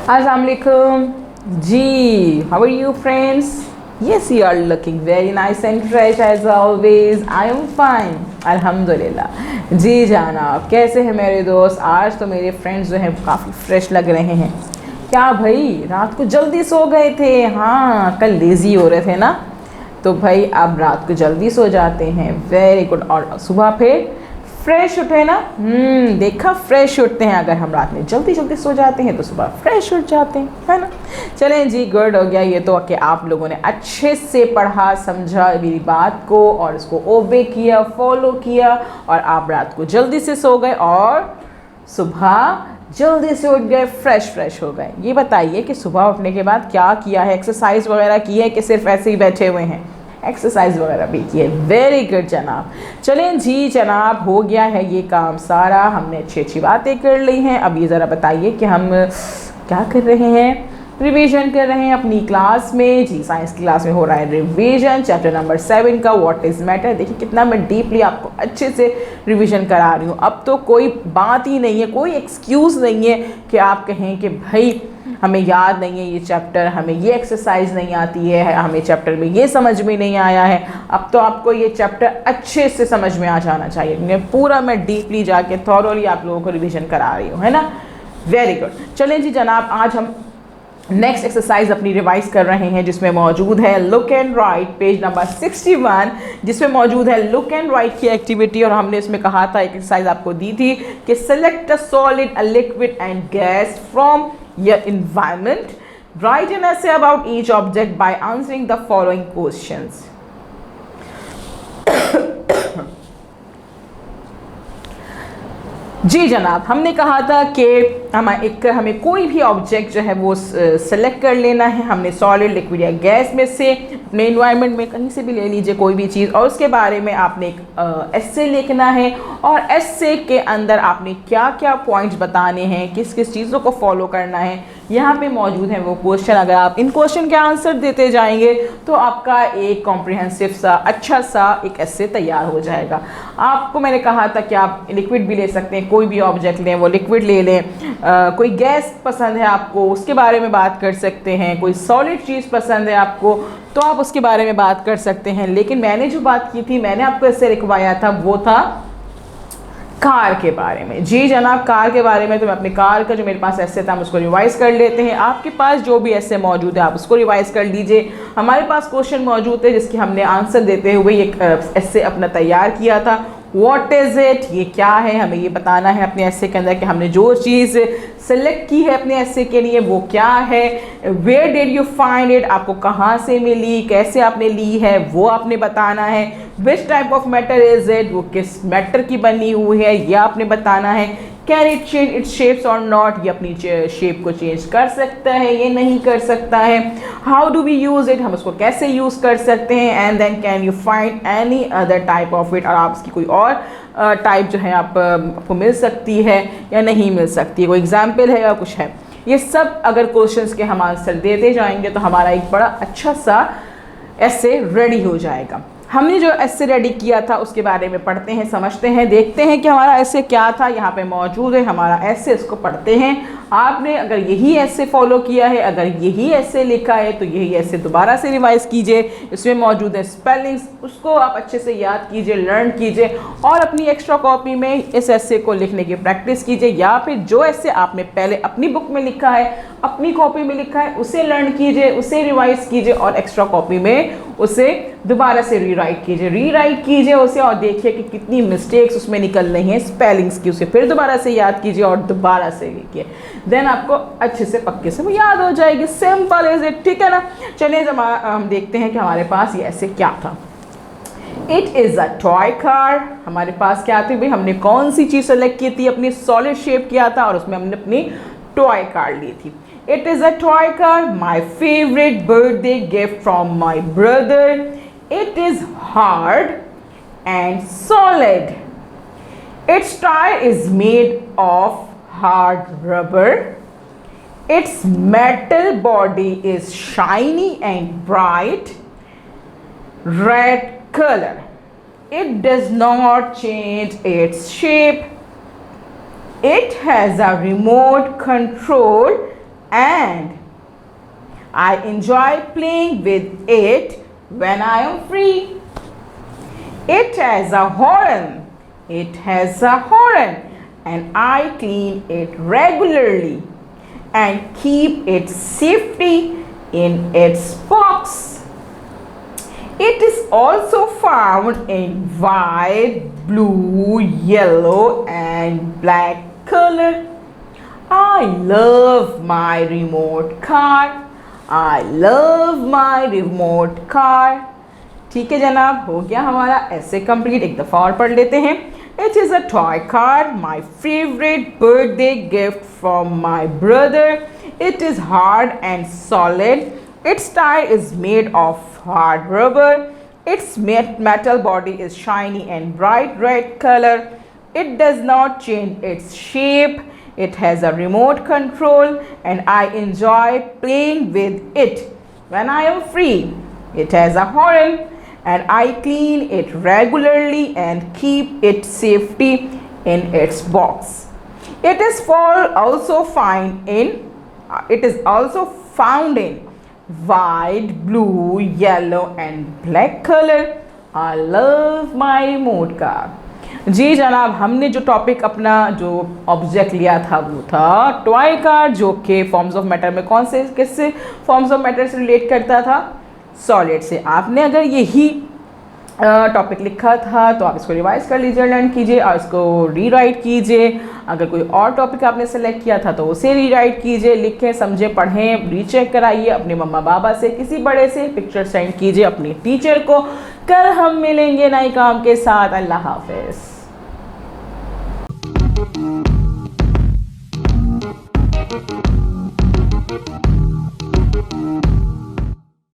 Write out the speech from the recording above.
Assalamualaikum. Ji, how are you friends? Yes, you are looking very nice and fresh as always. I am fine. अल्हम्दुलिल्लाह। जी जनाब, कैसे हैं मेरे दोस्त? आज तो मेरे फ्रेंड्स जो हैं काफ़ी फ्रेश लग रहे हैं। क्या भाई, रात को जल्दी सो गए थे? हाँ, कल लेज़ी हो रहे थे ना, तो भाई अब रात को जल्दी सो जाते हैं। Very good. और सुबह फिर फ्रेश उठे ना? देखा, फ्रेश उठते हैं। अगर हम रात में जल्दी जल्दी सो जाते हैं तो सुबह फ्रेश उठ जाते हैं, है ना? चलें जी, गुड हो गया ये तो कि आप लोगों ने अच्छे से पढ़ा, समझा मेरी बात को और उसको ओबे किया, फॉलो किया, और आप रात को जल्दी से सो गए और सुबह जल्दी से उठ गए, फ्रेश हो गए। ये बताइए कि सुबह उठने के बाद क्या किया है? एक्सरसाइज वगैरह की है कि सिर्फ ऐसे ही बैठे हुए हैं? एक्सरसाइज वगैरह भी की है। वेरी गुड जनाब। चलें जी जनाब, हो गया है ये काम सारा, हमने अच्छी अच्छी बातें कर ली हैं। अब ये ज़रा बताइए कि हम क्या कर रहे हैं? रिवीजन कर रहे हैं अपनी क्लास में। जी, साइंस क्लास में हो रहा है रिवीजन, चैप्टर नंबर 7 का व्हाट इज़ मैटर। देखिए कितना मैं डीपली आपको अच्छे से रिवीजन करा रही हूँ। अब तो कोई बात ही नहीं है, कोई एक्सक्यूज़ नहीं है कि आप कहें कि भाई हमें याद नहीं है ये चैप्टर, हमें ये एक्सरसाइज नहीं आती है, हमें चैप्टर में ये समझ में नहीं आया है। अब तो आपको ये चैप्टर अच्छे से समझ में आ जाना चाहिए। पूरा मैं डीपली जाके थॉरोली आप लोगों को रिवीजन करा रही हूँ, है ना? Very good. चलें जी जनाब, आज हम नेक्स्ट एक्सरसाइज अपनी रिवाइज कर रहे हैं, जिसमें मौजूद है look and right, page number 61, जिसमें मौजूद है लुक एंड राइट की एक्टिविटी। और हमने इसमें कहा था, एक एक्सरसाइज आपको दी थी कि select a solid, a liquid and gas from your environment, write an essay about each object by answering the following questions. जी जनाब, हमने कहा था कि हमें कोई भी ऑब्जेक्ट जो है वो सेलेक्ट कर लेना है। हमने सॉलिड, लिक्विड या गैस में से, अपने एनवायरनमेंट में कहीं से भी ले लीजिए कोई भी चीज़, और उसके बारे में आपने एक एस्से लिखना है। और एस्से के अंदर आपने क्या क्या पॉइंट्स बताने हैं, किस किस चीज़ों को फॉलो करना है, यहाँ पे मौजूद है वो क्वेश्चन। अगर आप इन क्वेश्चन के आंसर देते जाएंगे तो आपका एक कॉम्प्रिहेंसिव सा अच्छा सा एक एस्से तैयार हो जाएगा। आपको मैंने कहा था कि आप लिक्विड भी ले सकते हैं, कोई भी ऑब्जेक्ट लें, वो लिक्विड ले लें। कोई गैस पसंद है आपको, उसके बारे में बात कर सकते हैं। कोई सॉलिड चीज़ पसंद है आपको, तो आप उसके बारे में बात कर सकते हैं। लेकिन मैंने जो बात की थी, मैंने आपको ऐसे लिखवाया था, वो था कार के बारे में। जी जनाब, कार के बारे में। तो मैं अपनी कार का जो मेरे पास ऐसे था, हम उसको रिवाइज़ कर लेते हैं। आपके पास जो भी ऐसे मौजूद है आप उसको रिवाइज़ कर लीजिए। हमारे पास क्वेश्चन मौजूद है जिसके हमने आंसर देते हुए एक ऐसे अपना तैयार किया था। व्हाट इज़ इट, ये क्या है, हमें ये बताना है अपने ऐसे के अंदर कि हमने जो चीज़ सेलेक्ट की है अपने ऐसे के लिए वो क्या है। Where did you find it, आपको कहाँ से मिली, कैसे आपने ली है, वो आपने बताना है। Which type of matter is it, वो किस मैटर की बनी हुई है, यह आपने बताना है। Can it change it's shapes और नॉट, ये अपनी शेप को चेंज कर सकता है, ये नहीं कर सकता है। How do we use it, हम उसको कैसे यूज़ कर सकते हैं। And then can you find any other type of it, और आप इसकी कोई और टाइप जो है आपको मिल सकती है या नहीं मिल सकती है, कोई एग्जाम्पल है या कुछ है। ये सब अगर क्वेश्चंस के हम आंसर देते जाएंगे तो हमारा एक बड़ा अच्छा सा ऐसे रेडी हो जाएगा। हमने जो ऐसे रेडी किया था उसके बारे में पढ़ते हैं, समझते हैं, देखते हैं कि हमारा ऐसे क्या था। यहाँ पे मौजूद है हमारा ऐसे, इसको पढ़ते हैं। आपने अगर यही ऐसे फॉलो किया है, अगर यही ऐसे लिखा है, तो यही ऐसे दोबारा से रिवाइज कीजिए। इसमें मौजूद है स्पेलिंग्स, उसको आप अच्छे से याद कीजिए, लर्न कीजिए, और अपनी एक्स्ट्रा कॉपी में इस ऐसे को लिखने की प्रैक्टिस कीजिए। या फिर जो ऐसे आपने पहले अपनी बुक में लिखा है, अपनी कॉपी में लिखा है, उसे लर्न कीजिए, उसे रिवाइज कीजिए, और एक्स्ट्रा कॉपी में उसे दोबारा से रीराइट कीजिए उसे, और देखिए कि कितनी मिस्टेक्स उसमें निकल रही हैं स्पेलिंग्स की। उसे फिर दोबारा से याद कीजिए और दोबारा से लिखिए, देन आपको अच्छे से पक्के से वो याद हो जाएगी। सिंपल इज इट, ठीक है ना? चलिए हम देखते हैं कि हमारे पास ये ऐसे क्या था। It is a toy car, हमारे पास क्या थी भाई, हमने कौन सी चीज़ सेलेक्ट की थी, अपनी सॉलिड शेप किया था और उसमें हमने अपनी टॉय कार ली थी। It is a toy car, my favorite birthday gift from my brother. It is hard and solid. Its tire is made of hard rubber. Its metal body is shiny and bright red color. It does not change its shape. It has a remote control and I enjoy playing with it when I am free. It has a horn. It has a horn, and I clean it regularly and keep it safely in its box. It is also found in white, blue, yellow, and black color. I love my remote car. I love my remote car. ठीक है जनाब, हो गया हमारा ऐसे complete. एक दफ़ा और पढ़ लेते हैं. It is a toy car, my favorite birthday gift from my brother. It is hard and solid. Its tire is made of hard rubber. Its metal body is shiny and bright red color. It does not change its shape. It has a remote control and I enjoy playing with it when I am free. It has a horn and I clean it regularly and keep it safely in its box. It is also found in white, blue, yellow and black color. I love my remote car. जी जनाब, हमने जो topic अपना जो object लिया था वो था toy car, जो कि फॉर्म्स ऑफ मैटर में कौन से किससे फॉर्म्स ऑफ मैटर से रिलेट करता था, सॉलिड से. आपने अगर यही टॉपिक लिखा था तो आप इसको रिवाइज कर लीजिए, लर्न कीजिए और इसको रीराइट कीजिए. अगर कोई और टॉपिक आपने सेलेक्ट किया था तो उसे रीराइट कीजिए, लिखें, समझें, पढ़ें, रीचेक कराइए अपने मम्मा पापा से, किसी बड़े से पिक्चर सेंड कीजिए अपने टीचर को. कल हम मिलेंगे नए काम के साथ. अल्लाह हाफिज़. Thank you.